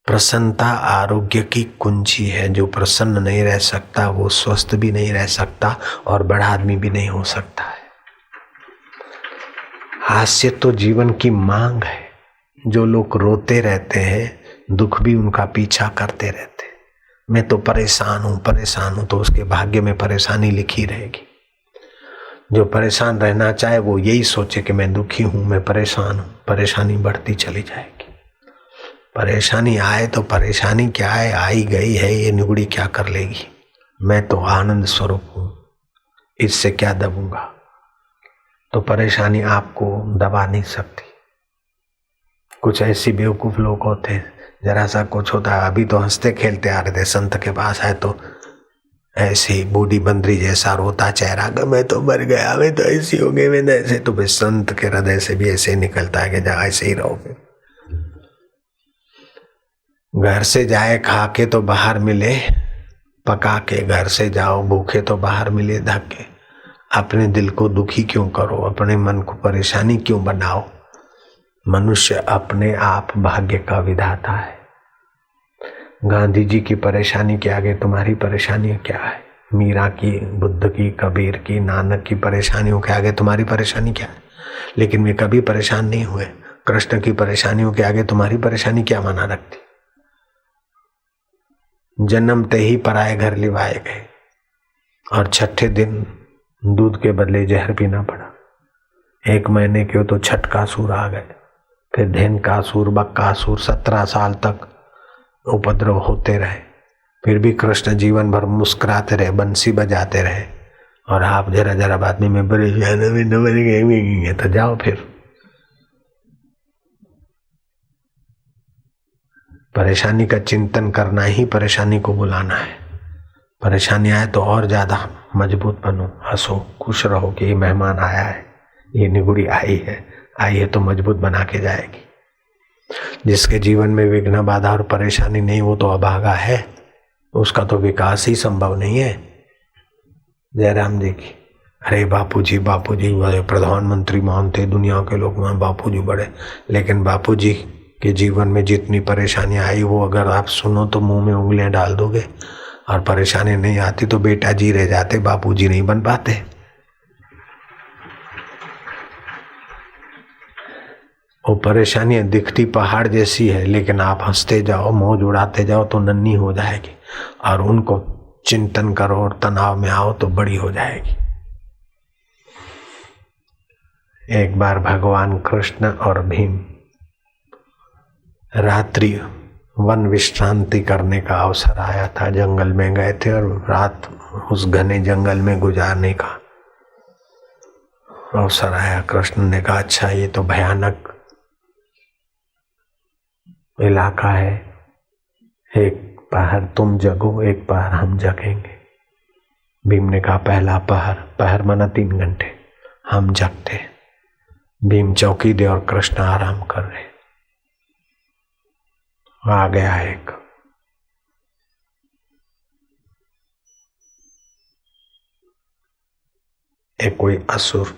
प्रसन्नता आरोग्य की कुंजी है। जो प्रसन्न नहीं रह सकता वो स्वस्थ भी नहीं रह सकता और बड़ा आदमी भी नहीं हो सकता है। हास्य तो जीवन की मांग है। जो लोग रोते रहते हैं दुख भी उनका पीछा करते रहते हैं। मैं तो परेशान हूं तो उसके भाग्य में परेशानी लिखी रहेगी। जो परेशान रहना चाहे वो यही सोचे कि मैं दुखी हूं, मैं परेशान हूं, परेशानी बढ़ती चली जाएगी। परेशानी आए तो परेशानी क्या है, आई गई है, ये निगुड़ी क्या कर लेगी। मैं तो आनंद स्वरूप हूं, इससे क्या दबूंगा। तो परेशानी आपको दबा नहीं सकती। कुछ ऐसी बेवकूफ लोग होते हैं, जरा सा कुछ होता है, अभी तो हंसते खेलते आ रहे थे, संत के पास आए तो ऐसी बूढ़ी बंदरी जैसा रोता चेहरा, मैं तो मर गया, मैं तो ऐसी हो गई, मैं ऐसे। तो भाई संत के हृदय से भी ऐसे निकलता है कि जा ऐसे ही रहोगे। घर से जाए खा के तो बाहर मिले पका के, घर से जाओ भूखे तो बाहर मिले धक्के। अपने दिल को दुखी क्यों करो, अपने मन को परेशानी क्यों बनाओ। मनुष्य अपने आप भाग्य का विधाता है। गांधी जी की परेशानी के आगे तुम्हारी परेशानी क्या है। मीरा की, बुद्ध की, कबीर की, नानक की परेशानियों के आगे तुम्हारी परेशानी क्या है। लेकिन वे कभी परेशान नहीं हुए। कृष्ण की परेशानियों के आगे तुम्हारी परेशानी क्या माना रखती। जन्मते ही पराये घर लिवाए गए और छठे दिन दूध के बदले जहर पीना पड़ा। 1 महीने के तो छटकासुर आ गए, फिर धेनकासुर, बक्कासुर, 17 साल तक उपद्रव होते रहे। फिर भी कृष्ण जीवन भर मुस्कुराते रहे, बंसी बजाते रहे। और आप जरा जरा बात में परेशान है तो जाओ फिर। परेशानी का चिंतन करना ही परेशानी को बुलाना है। परेशानी आए तो और ज्यादा मजबूत बनो, हंसो, खुश रहो कि ये मेहमान आया है, ये निगुड़ी आई है तो मजबूत बना के जाएगी। जिसके जीवन में विघ्न, बाधा और परेशानी नहीं वो तो अभागा है, उसका तो विकास ही संभव नहीं है। जयराम जी की, अरे बापूजी बड़े प्रधानमंत्री मानते दुनिया के लोग, वहां बापूजी बड़े। लेकिन बापूजी के जीवन में जितनी परेशानी आई वो अगर आप सुनो तो मुंह में उंगलियां डाल दोगे। और परेशानी नहीं आती तो बेटा जी रह जाते, बापूजी नहीं बन पाते। वो परेशानियां दिखती पहाड़ जैसी है, लेकिन आप हंसते जाओ, मौज उड़ाते जाओ तो नन्ही हो जाएगी। और उनको चिंतन करो और तनाव में आओ तो बड़ी हो जाएगी। एक बार भगवान कृष्ण और भीम रात्रि वन विश्रांति करने का अवसर आया था। जंगल में गए थे और रात उस घने जंगल में गुजारने का अवसर आया। कृष्ण ने कहा, अच्छा ये तो भयानक इलाका है, एक पहर तुम जगो, एक पहर हम जगेंगे। भीम ने कहा, पहला पहर माना 3 घंटे, हम जगते। भीम चौकी दे और कृष्ण आराम कर रहे। आ गया एक कोई असुर,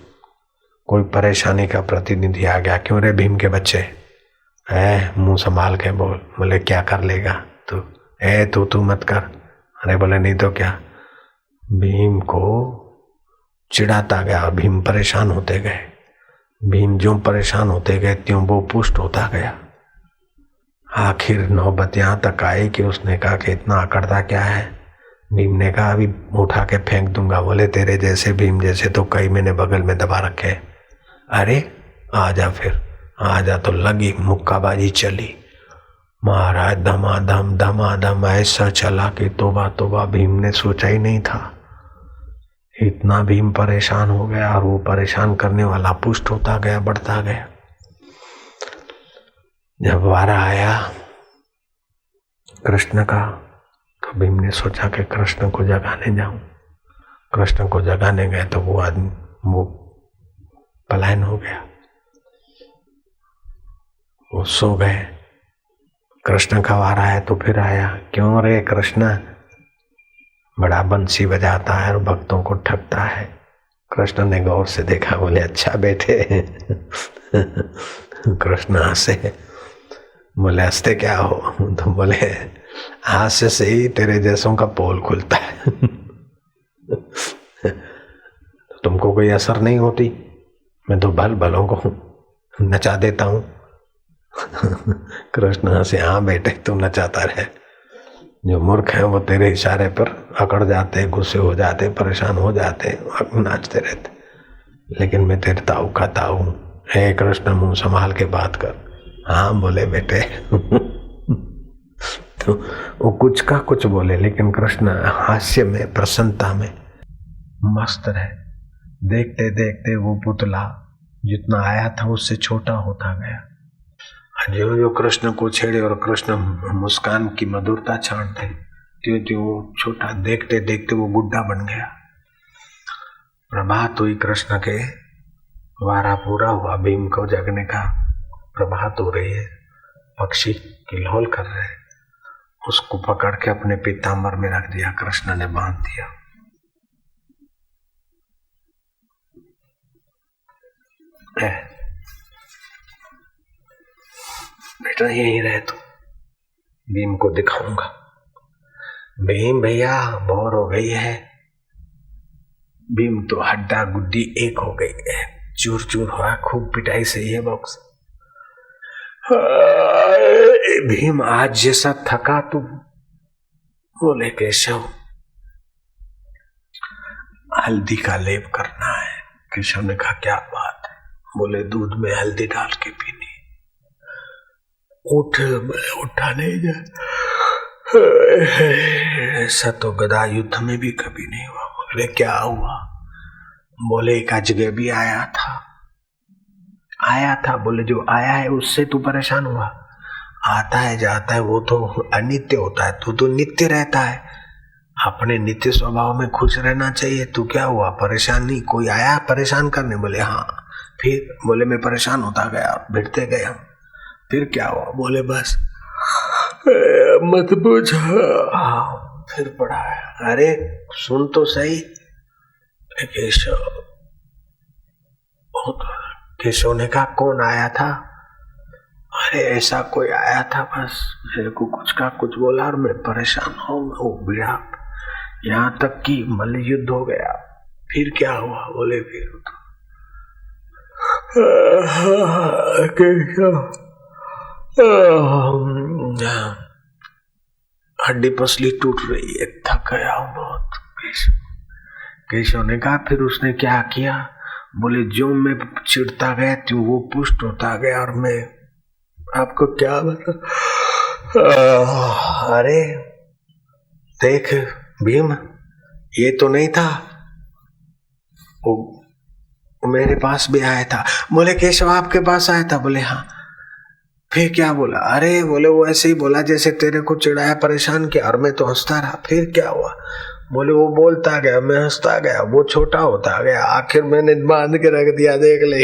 कोई परेशानी का प्रतिनिधि आ गया। क्यों रे भीम के बच्चे, मुंह संभाल के बोल। बोले क्या कर लेगा तू, तू मत कर। अरे बोले नहीं तो क्या। भीम को चिढ़ाता गया, भीम परेशान होते गए। भीम जो परेशान होते गए त्यों वो पुष्ट होता गया। आखिर नौबत यहां तक आई कि उसने कहा कि इतना अकड़ता क्या है। भीम ने कहा, अभी उठा के फेंक दूंगा। बोले तेरे जैसे भीम जैसे तो कई मैंने बगल में दबा रखे। अरे आजा, फिर आजा। तो लगी मुक्काबाजी चली। महाराज धमाधम ऐसा चला कि तोबा तोबा, भीम ने सोचा ही नहीं था। इतना भीम परेशान हो गया और वो परेशान करने वाला पुष्ट होता गया, बढ़ता गया। जब वारा आया कृष्ण का तो भीम ने सोचा कि कृष्ण को जगाने जाऊं। कृष्ण को जगाने गए तो वो आदमी वो पलायन हो गया, वो सो गए। कृष्ण का वारा है तो फिर आया। क्यों रे कृष्ण, बड़ा बंसी बजाता है और भक्तों को ठगता है। कृष्ण ने गौर से देखा। बोले अच्छा बेटे। कृष्ण हंसे। बोले हंसते क्या हो? तो बोले हास्य से ही तेरे जैसों का पोल खुलता है। तुमको कोई असर नहीं होती, मैं तो भल भलों को नचा देता हूं। कृष्ण हंसे, हाँ बेटे तू नचाता रहे, जो मूर्ख है वो तेरे इशारे पर अकड़ जाते, गुस्से हो जाते, परेशान हो जाते, नाचते रहते, लेकिन मैं तेरे ताऊ का ताऊ हूं। हे कृष्ण मुंह संभाल के बात कर। हाँ बोले बेटे। तो वो कुछ का कुछ बोले, लेकिन कृष्ण हास्य में, प्रसन्नता में मस्त रहे। देखते देखते वो पुतला जितना आया था उससे छोटा होता गया। जो जो कृष्ण को छेड़े और कृष्ण मुस्कान की मधुरता छांटते, त्यों त्यों वो छोटा, देखते देखते वो गुड्डा बन गया। प्रभात हुई कृष्ण के, वारा पूरा हुआ, भीम को जगने का। प्रभात हो रही है, पक्षी किलहोल कर रहे, उसको पकड़ के अपने पीतांबर में रख दिया, कृष्ण ने बांध दिया। बेटा यहीं रहे, तो भीम को दिखाऊंगा। भीम भैया बोर हो गई है। भीम तो हड्डा गुड्डी एक हो गई है, चूर चूर हुआ, खूब पिटाई सही है बॉक्स। भीम आज जैसा थका तू? बोले केशव हल्दी का लेप करना है। केशव ने कहा क्या बात है? बोले दूध में हल्दी डाल के पीनी। उठ, उठा नहीं जा, ऐसा तो गदा युद्ध में भी कभी नहीं हुआ। बोले क्या हुआ? बोले एक अजगर भी आया था। बोले जो आया है उससे तू परेशान हुआ? आता है जाता है, वो तो अनित्य होता है, तू तो नित्य रहता है। अपने नित्य स्वभाव में खुश रहना चाहिए। तू क्या हुआ? परेशान नहीं, कोई आया परेशान करने? बोले हाँ। फिर? बोले मैं परेशान होता गया, भिड़ते गए हम। फिर क्या हुआ? बोले बस मत पूछ। फिर पढ़ा है। अरे सुन तो सही। केशव ने कहा कौन आया था? अरे ऐसा कोई आया था, बस मेरे को कुछ का कुछ बोला और मैं परेशान हो गया, यहाँ तक कि मल्ल युद्ध हो गया। फिर क्या हुआ? बोले फिर हड्डी पसली टूट रही है, थक गया हूं बहुत। केशव ने कहा फिर उसने क्या किया? बोले जो मैं चिढ़ता गया त्यों वो पुष्ट होता गया, और मैं आपको क्या बता। अरे देख भीम, ये तो नहीं था, वो मेरे पास भी आया था। बोले केशव आपके पास आया था? बोले हाँ। फिर क्या बोला? अरे बोले वो ऐसे ही बोला जैसे तेरे को चिढ़ाया, परेशान किया, और मैं तो हंसता रहा। फिर क्या हुआ? बोले वो बोलता गया, मैं हंसता गया, वो छोटा होता गया, आखिर मैंने बांध के रख दिया, देख ले।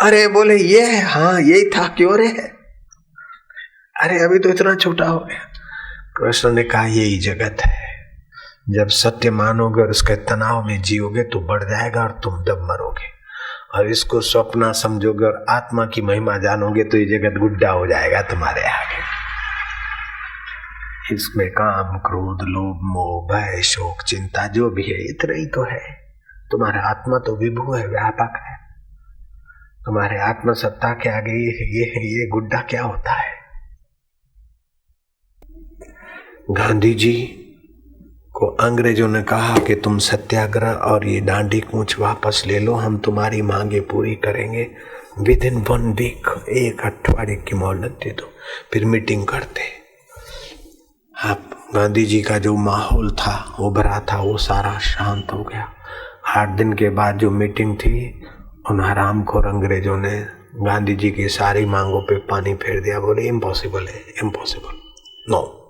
अरे बोले ये है? हाँ यही था। क्यों रे? अरे अभी तो इतना छोटा हो गया। कृष्ण ने कहा यही जगत है, जब सत्य मानोगे और उसके तनाव में जियोगे तो बढ़ जाएगा और तुम दब मरोगे, और इसको स्वप्न समझोगे और आत्मा की महिमा जानोगे तो ये जगत गुड्डा हो जाएगा तुम्हारे आगे। इसमें काम, क्रोध, लोभ, मोह, भय, शोक, चिंता जो भी है इतना ही तो है। तुम्हारा आत्मा तो विभु है, व्यापक है। तुम्हारे आत्म सत्ता के आगे ये गुड्डा क्या होता है? गांधी जी को अंग्रेजों ने कहा कि तुम सत्याग्रह और ये डांडी कूच वापस ले लो, हम तुम्हारी मांगे पूरी करेंगे। विद इन 1 वीक, एक अठवाडिये की मोहलत दे दो, फिर मीटिंग करते। अब गांधी जी का जो माहौल था, उभरा था, वो सारा शांत हो गया। 8 दिन के बाद जो मीटिंग थी, उन हरामखोर अंग्रेजों ने गांधी जी की सारी मांगों पे पानी फेर दिया। बोले इम्पॉसिबल है, इम्पॉसिबल, नो,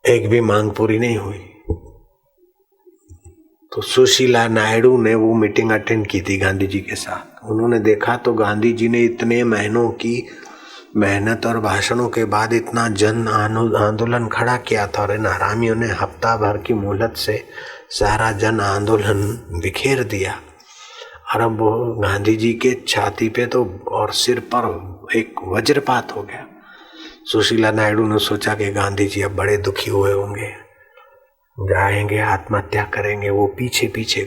एक भी मांग पूरी नहीं हुई। तो सुशीला नायडू ने वो मीटिंग अटेंड की थी गांधी जी के साथ। उन्होंने देखा तो गांधी जी ने इतने महीनों की मेहनत और भाषणों के बाद इतना जन आंदोलन खड़ा किया था, और इन हरामियों ने हफ्ता भर की मोहलत से सारा जन आंदोलन बिखेर दिया। और अब वो गांधी जी के छाती पे तो और सिर पर एक वज्रपात हो गया। सुशीला नायडू ने सोचा कि गांधी जी अब बड़े दुखी हुए होंगे, जाएंगे आत्महत्या करेंगे। वो पीछे पीछे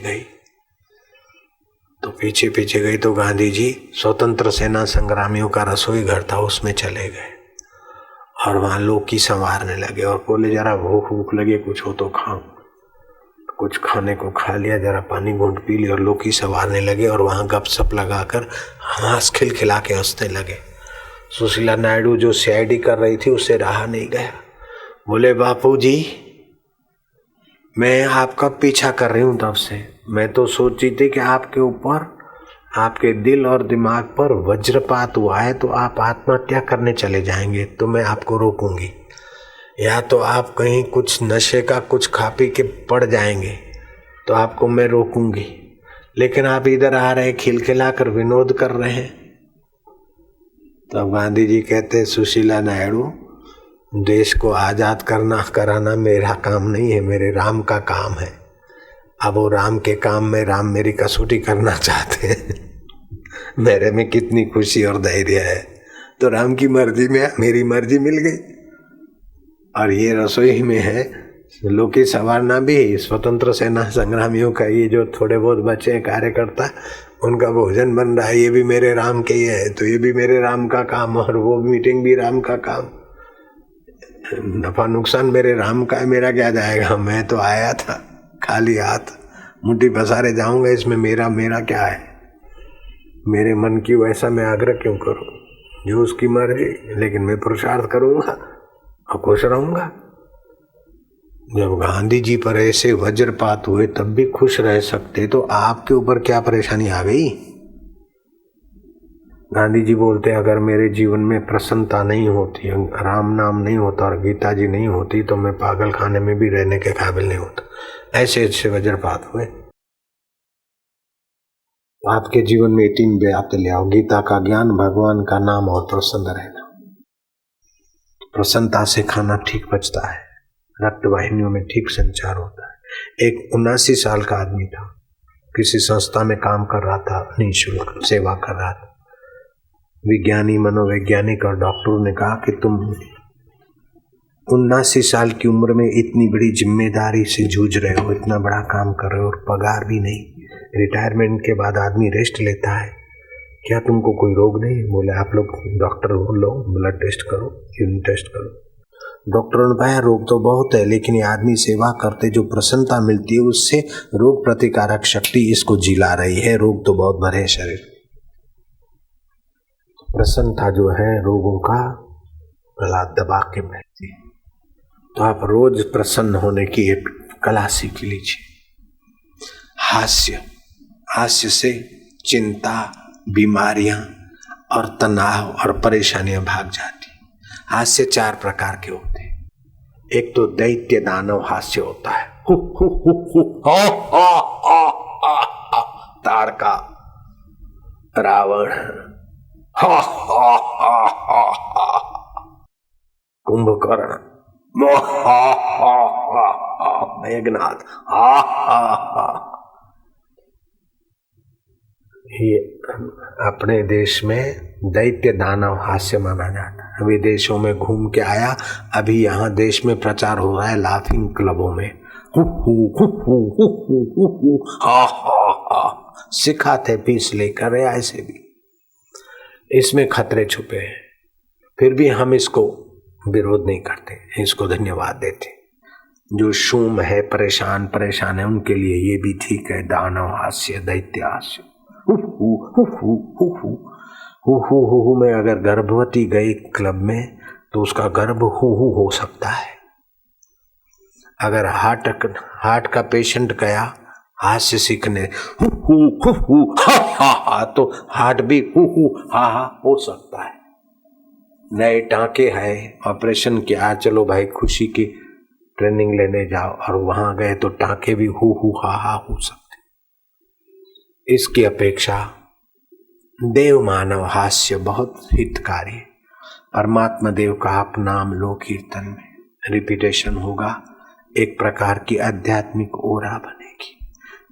गई तो गांधी जी स्वतंत्र सेना संग्रामियों का रसोई घर था, उसमें चले गए और वहां लौकी संवारने लगे और बोले जरा भूख लगे कुछ हो तो खाओ। कुछ खाने को खा लिया, जरा पानी घूंट पी लिया और लौकी संवारने लगे और वहां गपशप लगाकर हंस खिलखिला के हंसने लगे। सुशीला नायडू जो सीआईडी कर रही थी उससे रहा नहीं गया, बोले बापू जी मैं आपका पीछा कर रही हूं तब से। मैं तो सोची थी कि आपके ऊपर, आपके दिल और दिमाग पर वज्रपात हुआ है तो आप आत्महत्या करने चले जाएंगे तो मैं आपको रोकूंगी, या तो आप कहीं कुछ नशे का कुछ खा पी के पड़ जाएंगे तो आपको मैं रोकूंगी, लेकिन आप इधर आ रहे खिलखिला कर विनोद कर रहे हैं। तब गांधी जी कहते सुशीला नायडू देश को आजाद कराना मेरा काम नहीं है, मेरे राम का काम है। अब वो राम के काम में राम मेरी कसौटी करना चाहते हैं मेरे में कितनी खुशी और धैर्य है, तो राम की मर्जी में मेरी मर्जी मिल गई। और ये रसोई में है लौकी संवारना भी स्वतंत्र सेना संग्रामियों का, ये जो थोड़े बहुत बचे हैं कार्यकर्ता उनका भोजन बन रहा है, ये भी मेरे राम के ही है, तो ये भी मेरे राम का काम और वो मीटिंग भी राम का काम। नफा नुकसान मेरे राम का है, मेरा क्या जाएगा। मैं तो आया था खाली हाथ, मुट्ठी पसारे जाऊंगा, इसमें मेरा क्या है। मेरे मन की वैसा मैं आग्रह क्यों करूं, जो उसकी मर्जी, लेकिन मैं पुरुषार्थ करूंगा और खुश रहूंगा। जब गांधी जी पर ऐसे वज्रपात हुए तब भी खुश रह सकते, तो आपके ऊपर क्या परेशानी आ गई। गांधी जी बोलते अगर मेरे जीवन में प्रसन्नता नहीं होती, राम नाम नहीं होता और गीता जी नहीं होती तो मैं पागल खाने में भी रहने के काबिल नहीं होता। ऐसे ऐसे वज्रपात हुए। आपके जीवन में 3 बातें ले आओ, गीता का ज्ञान, भगवान का नाम और प्रसन्न रहना। प्रसन्नता से खाना ठीक पचता है, रक्त वाहिनियों में ठीक संचार होता है। एक 79 साल का आदमी था, किसी संस्था में काम कर रहा था, निःशुल्क सेवा कर रहा था। विज्ञानी, मनोवैज्ञानिक और डॉक्टरों ने कहा कि तुम 79 साल की उम्र में इतनी बड़ी जिम्मेदारी से जूझ रहे हो, इतना बड़ा काम कर रहे हो और पगार भी नहीं। रिटायरमेंट के बाद आदमी रेस्ट लेता है, क्या तुमको कोई रोग नहीं। बोले आप लोग डॉक्टर हो, लो ब्लड टेस्ट करो, यूरिन टेस्ट करो। डॉक्टरों ने कहा रोग तो बहुत है, लेकिन ये आदमी सेवा करते जो प्रसन्नता मिलती है उससे रोग प्रतिकारक शक्ति इसको जिला रही है, रोग तो बहुत भरे शरीर। प्रसन्नता जो है रोगों का प्रहलाद दबा के बैठती है। तो आप रोज प्रसन्न होने की एक कला सीख लीजिए। हास्य से चिंता, बीमारियां और तनाव और परेशानियां भाग जाती। हास्य 4 प्रकार के होते हैं। एक तो दैत्य दानव हास्य होता है, हु हु हु हु हा हा हा हा, ताड़का, रावण, हा हा हा हा हा, कुंभकर्ण, हा हा हा हा, मेघनाथ, हा हा हा। ये अपने देश में दैत्य दानव हास्य माना जाता है। विदेशों में घूम के आया, अभी यहाँ देश में प्रचार हो रहा है लाफिंग क्लबों में, who who who who who who who who, हा हा हा, सिखाते फीस लेकर ऐसे भी। इसमें खतरे छुपे हैं, फिर भी हम इसको विरोध नहीं करते, इसको धन्यवाद देते। जो शूम है, परेशान है, उनके लिए ये भी ठीक है। दानव हास्य, दैत्य हास्य, who who who who who who who who who who में अगर गर्भवती गई क्लब में तो उसका गर्भ हु हु हो सकता है। अगर हार्ट का पेशेंट गया हास्य सीखने, हु हु हु हु हा हा हा, तो हार्ट भी हु हु हा हा हो सकता है। नए टांके हैं, ऑपरेशन किया, चलो भाई खुशी की ट्रेनिंग लेने जाओ, और वहां गए तो टांके भी हु हु हा हा हो सकते। इसकी अपेक्षा देव मानव हास्य बहुत हितकारी। परमात्मा देव का आप नाम लो, कीर्तन में रिपीटेशन होगा, एक प्रकार की आध्यात्मिक ओरा बनेगी।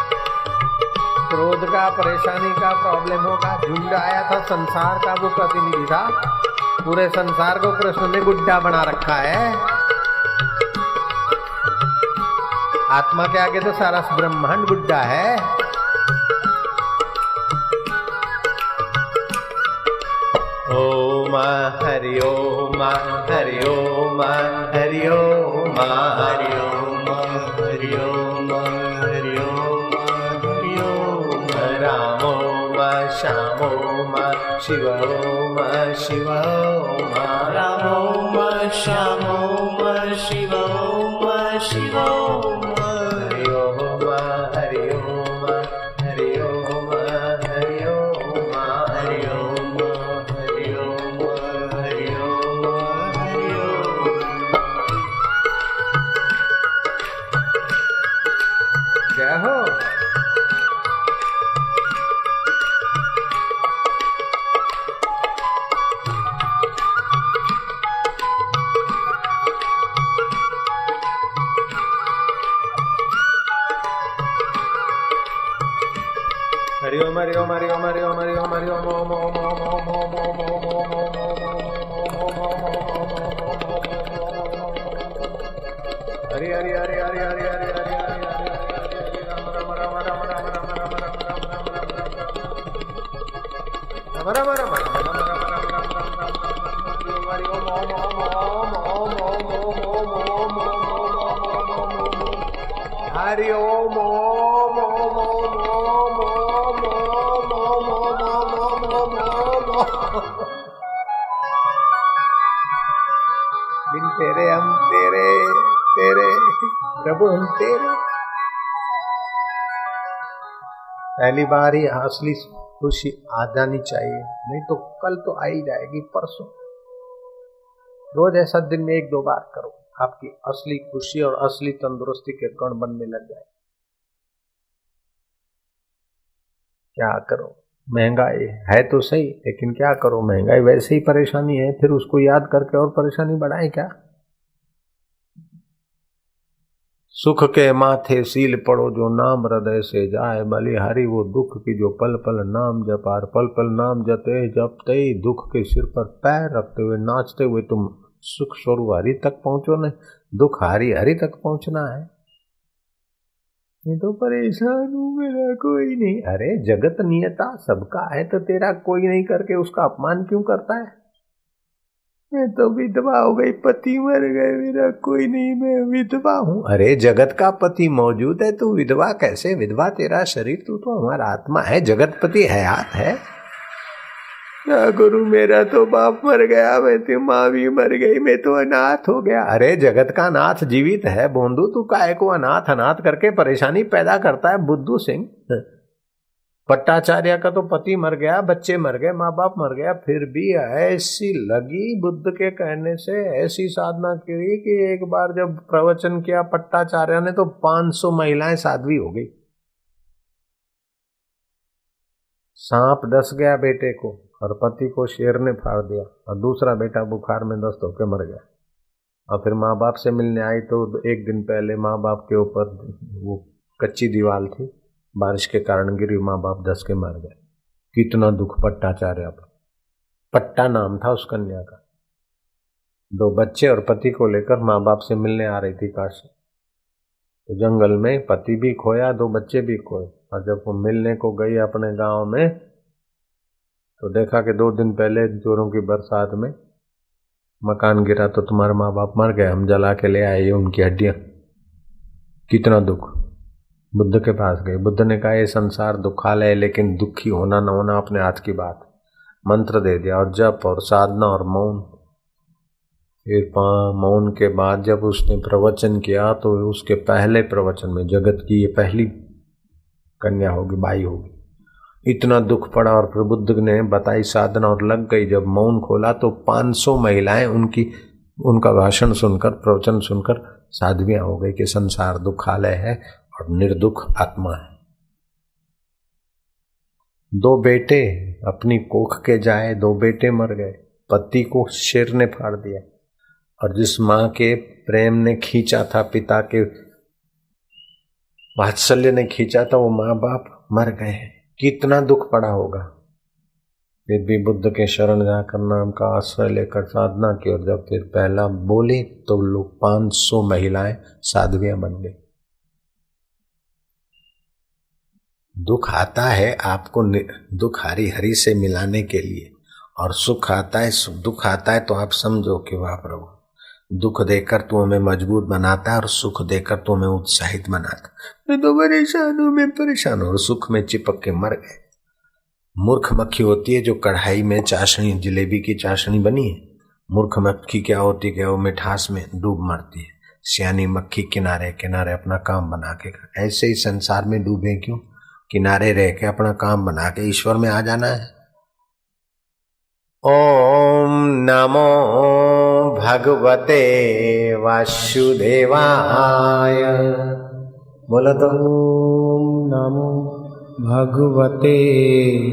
क्रोध का, परेशानी का प्रॉब्लम होगा। झुंड आया था संसार का, वो प्रतिनिधि था। पूरे संसार को कृष्ण ने गुड्डा बना रखा है। आत्मा के आगे तो सारा ब्रह्मांड गुड्डा है। ओम हरि ओम हरि ओम हरि ओम हरि ओम हरि ओम हरि ओम हरि ओम राम ओम श्याम ओम शिव ओम शिव ओम राम ओम श्याम ओम शिव ओम शिव ओम हरि ओम हरि ओम हरि ओम हरि ओम हरि ओम हरि ओम हरि ओम हरि ओम। जय हो। हरि ओम हरि ओम हरि ओम हरि ओम हरि ओम हरि ओम ओम ओम ओम ओम ओम ओम ओम ओम हरि हरि हरि हरि हरि हरि हरि राम राम राम राम राम राम राम राम राम राम राम हरि ओम ओम ओम बिन तेरे हम तेरे, तेरे प्रभु हम तेरे। पहली बार ही असली खुशी आ जानी चाहिए, नहीं तो कल तो आ ही जाएगी, परसों। रोज ऐसा दिन में 1-2 बार करो, आपकी असली खुशी और असली तंदुरुस्ती के कण बनने लग जाए। क्या करो, महंगाई है तो सही, लेकिन क्या करो, महंगाई वैसे ही परेशानी है, फिर उसको याद करके और परेशानी बढ़ाए क्या। सुख के माथे सील पड़ो जो नाम हृदय से जाए, बलिहारी वो दुख की जो पल पल नाम जपार। पल पल नाम जपते ही दुख के सिर पर पैर रखते हुए नाचते हुए तुम सुख स्वरूप हरि तक पहुंचो। न दुख हरि हरि तक पहुंचना है। मैं तो परेशान हूं, मेरा कोई नहीं। अरे जगत नियता सबका है, तो तेरा कोई नहीं करके उसका अपमान क्यों करता है। मैं तो विधवा हो गई, पति मर गए, मेरा कोई नहीं, मैं विधवा हूं। अरे जगत का पति मौजूद है, तू विधवा कैसे। विधवा तेरा शरीर, तू तो हमारा आत्मा है। जगतपति हयात है। क्या करूं, मेरा तो बाप मर गया, मैं तो माँ भी मर गई, मैं तो अनाथ हो गया। अरे जगत का नाथ जीवित है बोंदू, तू काहे को अनाथ अनाथ करके परेशानी पैदा करता है। बुद्धू सिंह पट्टाचार्य का तो पति मर गया, बच्चे मर गए, माँ बाप मर गया, फिर भी ऐसी लगी बुद्ध के कहने से, ऐसी साधना की कि एक बार जब प्रवचन किया पट्टाचार्य ने तो 500 महिलाएं साध्वी हो गई। सांप डस गया बेटे को और पति को शेर ने फाड़ दिया, और दूसरा बेटा बुखार में दस्त होकर मर गया। और फिर माँ बाप से मिलने आई तो एक दिन पहले माँ बाप के ऊपर वो कच्ची दीवार थी, बारिश के कारण गिरी, माँ बाप धस के मर गए। कितना दुख पट्टाचार्य पर। पट्टा नाम था उस कन्या का। 2 बच्चे और पति को लेकर माँ बाप से मिलने आ रही थी काशी। तो जंगल में पति भी खोया, 2 बच्चे भी खोए। और जब वो मिलने को गई अपने गांव में तो देखा कि 2 दिन पहले जोरों की बरसात में मकान गिरा, तो तुम्हारे माँ बाप मर गए, हम जला के ले आए उनकी हड्डियां। कितना दुख। बुद्ध के पास गए, बुद्ध ने कहा ये संसार दुखालय है, लेकिन दुखी होना न होना अपने हाथ की बात। मंत्र दे दिया और जप और साधना और मौन। फिर मौन के बाद जब उसने प्रवचन किया तो उसके पहले प्रवचन में जगत की ये पहली कन्या होगी, बाई होगी। इतना दुख पड़ा और फिर बुद्ध ने बताई साधना और लग गई। जब मौन खोला तो 500 महिलाएं उनका भाषण सुनकर, प्रवचन सुनकर साध्वियां हो गई कि संसार दुखालय है और निर्दुख आत्मा है। 2 बेटे अपनी कोख के जाए, 2 बेटे मर गए, पति को शेर ने फाड़ दिया। और जिस माँ के प्रेम ने खींचा था, पिता के वात्सल्य ने खींचा था, वो माँ बाप मर गए, कितना दुख पड़ा होगा। फिर भी बुद्ध के शरण जाकर नाम का आश्रय लेकर साधना की, और जब फिर पहला बोली तो लोग 500 महिलाएं साध्वियां बन गई। दुख आता है आपको दुख हरि हरि से मिलाने के लिए, और सुख आता है, दुख आता है तो आप समझो कि वाह प्रभु, दुख देकर तू हमें मजबूत बनाता है और सुख देकर तू हमें उत्साहित बनाता। मैं तो परेशान हूं, मैं परेशान हूं, और सुख में चिपक के मर गए। मूर्ख मक्खी होती है जो कढ़ाई में चाशनी, जलेबी की चाशनी बनी है। मूर्ख मक्खी क्या होती है, वो मिठास में डूब मरती है। सियानी मक्खी किनारे किनारे अपना काम बना के, ऐसे ही संसार में डूबे क्यों, किनारे रह के अपना काम बना के ईश्वर में आ जाना है। ओम नमो भगवते वासुदेवाय। बोलो तो, ओम नमो भगवते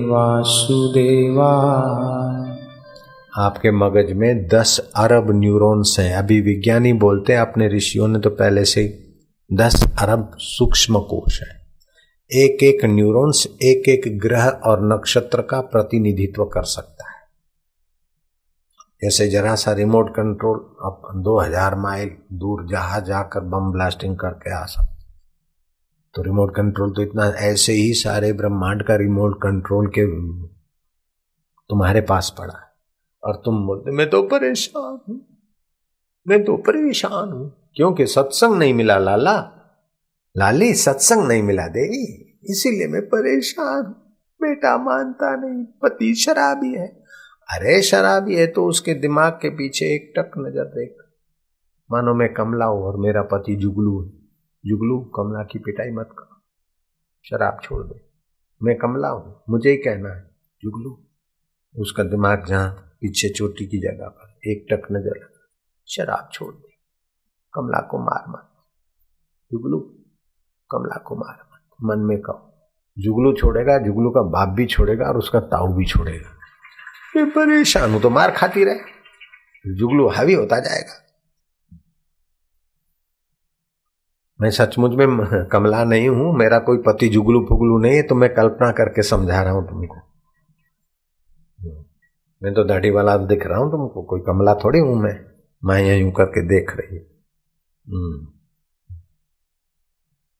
वासुदेवाय। आपके मगज में 10 अरब न्यूरॉन्स हैं। अभी विज्ञानी बोलते हैं, अपने ऋषियों ने तो पहले से 10 अरब सूक्ष्म कोश है। एक एक न्यूरॉन्स एक एक ग्रह और नक्षत्र का प्रतिनिधित्व कर सकता है। जैसे जरा सा रिमोट कंट्रोल, अब 2000 माइल दूर जहाज जाकर बम ब्लास्टिंग करके आ सकते, तो रिमोट कंट्रोल तो इतना, ऐसे ही सारे ब्रह्मांड का रिमोट कंट्रोल के तुम्हारे पास पड़ा है। और तुम बोलते मैं तो परेशान हूं, मैं तो परेशान हूं, क्योंकि सत्संग नहीं मिला लाला, लाली सत्संग नहीं मिला देवी, इसीलिए मैं परेशान हूं। बेटा मानता नहीं, पति शराबी है। अरे शराबी है तो उसके दिमाग के पीछे एक टक नजर देख, मानो मैं कमला हूं और मेरा पति जुगलू है। जुगलू, कमला की पिटाई मत करो, शराब छोड़ दे। मैं कमला हूं, मुझे ही कहना है जुगलू। उसका दिमाग जहां पीछे चोटी की जगह पर एक टक नजर, शराब छोड़ दे, कमला को मार मत, जुगलू कमला को मार मत। मन में कहो, जुगलू छोड़ेगा, जुगलू का बाप भी छोड़ेगा और उसका ताऊ भी छोड़ेगा। मैं परेशान हूं तो मार खाती रहे, जुगलू हावी होता जाएगा। मैं सचमुच में कमला नहीं हूं, मेरा कोई पति जुगलू फुगलू नहीं है, तो मैं कल्पना करके समझा रहा हूं तुमको। मैं तो दाढ़ी वाला दिख रहा हूं तुमको, कोई कमला थोड़ी हूं मैं। माया यूं करके देख रही है।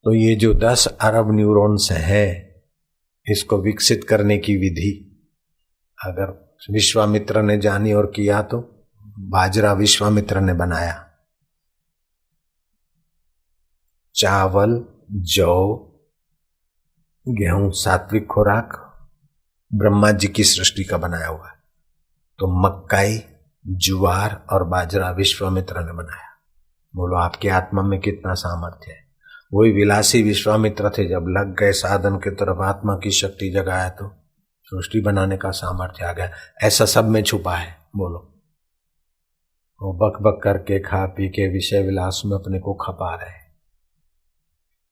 तो ये जो 10 अरब न्यूरॉन्स हैं, इसको विकसित करने की विधि अगर विश्वामित्र ने जानी और किया तो बाजरा विश्वामित्र ने बनाया। चावल, जौ, गेहूं सात्विक खुराक ब्रह्मा जी की सृष्टि का बनाया हुआ है, तो मक्काई, ज्वार और बाजरा विश्वामित्र ने बनाया। बोलो आपकी आत्मा में कितना सामर्थ्य है। वही विलासी विश्वामित्र थे, जब लग गए साधन की तरफ, आत्मा की शक्ति जगाया तो सृष्टि बनाने का सामर्थ्य आ गया। ऐसा सब में छुपा है। बोलो, वो बक बक करके खा पी के विषय विलास में अपने को खपा रहे।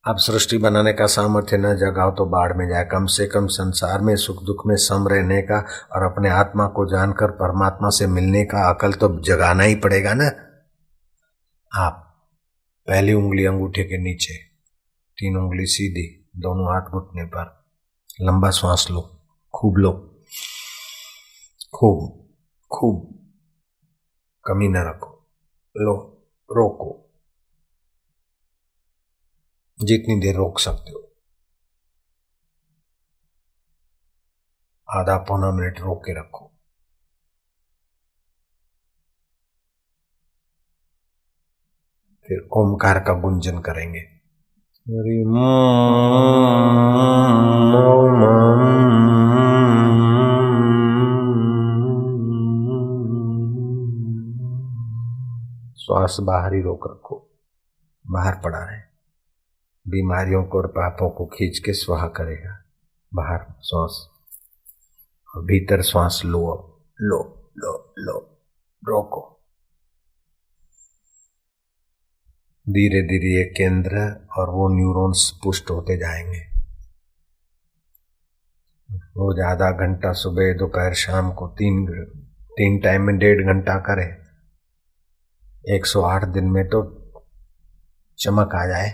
अब सृष्टि बनाने का सामर्थ्य न जगाओ तो बाढ़ में जाए। कम से कम संसार में सुख दुख में सम रहने का और अपने आत्मा को जानकर परमात्मा से मिलने का अकल तो जगाना ही पड़ेगा ना। आप पहली उंगली अंगूठे के नीचे, 3 उंगली सीधी, दोनों हाथ घुटने पर, लंबा श्वास लो, खूब लो, खूब खूब, कमी न रखो, लो, रोको, जितनी देर रोक सकते हो, आधा पौना मिनट रोक के रखो। फिर ओमकार का गुंजन करेंगे। श्वास बाहर ही रोक रखो, बाहर पड़ा रहे। बीमारियों को और पापों को खींच के स्वाहा करेगा। बाहर श्वास और भीतर श्वास लो, लो लो लो, रोको। धीरे धीरे ये केंद्र और वो न्यूरॉन्स पुष्ट होते जाएंगे। रोज आधा घंटा सुबह दोपहर शाम को 3 टाइम में 1.5 घंटा करें। 108 दिन में तो चमक आ जाए।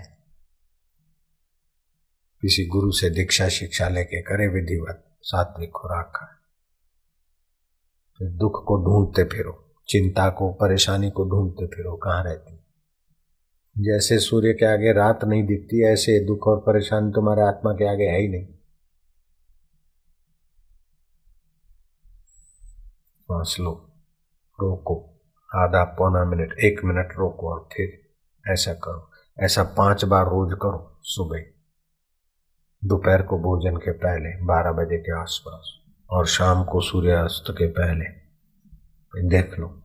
किसी गुरु से दीक्षा शिक्षा लेके करे विधिवत, सात्विक खुराक खाए। फिर दुख को ढूंढते फिरो, चिंता को, परेशानी को ढूंढते फिरो कहाँ रहती। जैसे सूर्य के आगे रात नहीं दिखती, ऐसे दुख और परेशानी तुम्हारे आत्मा के आगे है ही नहीं। सांस लो, रोको, आधा पौना मिनट, 1 मिनट रोको और फिर ऐसा करो। ऐसा 5 बार रोज करो, सुबह, दोपहर को भोजन के पहले 12 बजे के आसपास, और शाम को सूर्यास्त के पहले। देख लो।